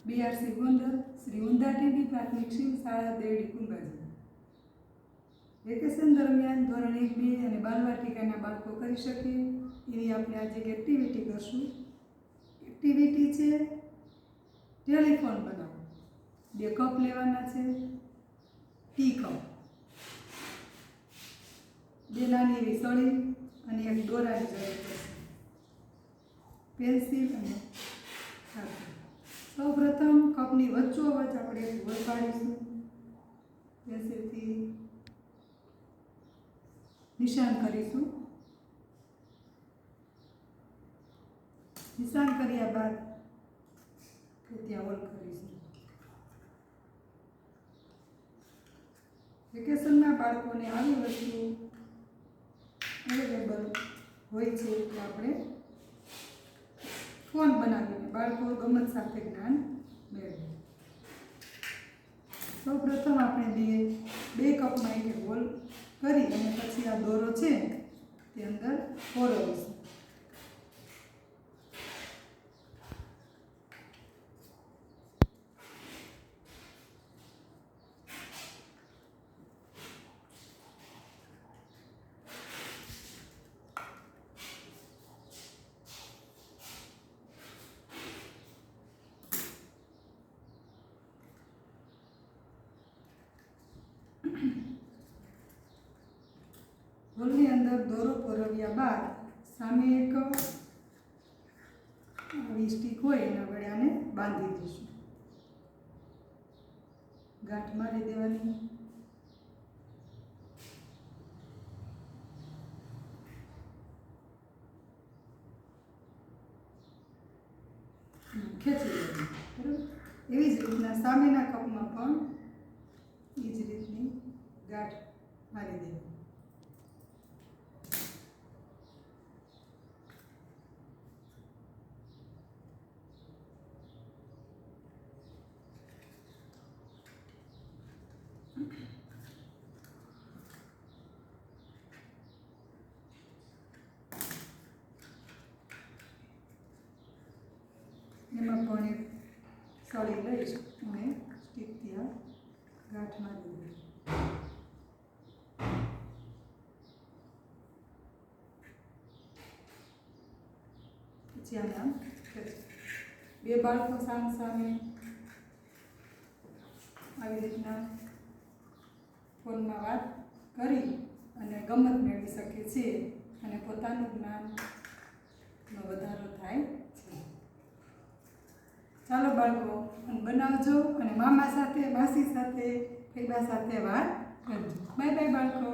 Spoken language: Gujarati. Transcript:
બીઆરસી ગોંડલ શ્રી ઉંધા ટીબી પ્રાથમિક શિવ શાળા દેવડી કુંભાજી. વેકેશન દરમિયાન ધોરણ 1, 2 અને બાલવાટિકાના બાળકો કરી શકે એવી આપણે આજે એક એક્ટિવિટી કરશું. એક્ટિવિટી છે ટેલિફોન બનાવો. 2 કપ લેવાના છે, ટી કપ, 2 નાની એવી સળી અને એક દોરાની જરૂર પડશે, પેન્સિલ અને કાગળ. સૌપ્રથમ કપની વચ્ચોવચ્ચ આપણે એક હોલ પાડીશું. પેન્સિલથી નિશાન કરીશું. નિશાન કર્યા બાદ ત્યાં હોલ કરીશું. વેકેશનમાં બાળકોને આવી વસ્તુ અવેલેબલ હોય છે તો આપણે ફોન બનાવીને બાળકો ગમત સાથે જ્ઞાન મેળવે. સૌપ્રથમ આપણે બે કપમાં એક હોલ કરી અને પછી આ દોરો છે તે અંદર ફોરવીશું. હોલની અંદર દોરો પરોવ્યા બાદ સામે એક આવી સ્ટીક હોય એના વડે આને બાંધી દઈશું. ગાંઠ મારી દેવાની. ખેંચી દેવાની. બરાબર. એવી જ રીતના સામેના કપમાં પણ એ જ રીતની ગાંઠ મારી દેવાની. એમાં પણ એક સળી લઈશ અને સ્ટીક ત્યાં ગાંઠ મારી દઈશ. પછી આના 2 બાળકો સામે આવી રીતના ફોનમાં વાત કરી અને ગમત મેળવી શકે છે અને પોતાનું જ્ઞાનનો વધારો થાય છે. ચાલો બાળકો બનાવજો અને મામા સાથે, માસી સાથે, ફૈબા સાથે વાત કરજો. બાય બાય બાળકો.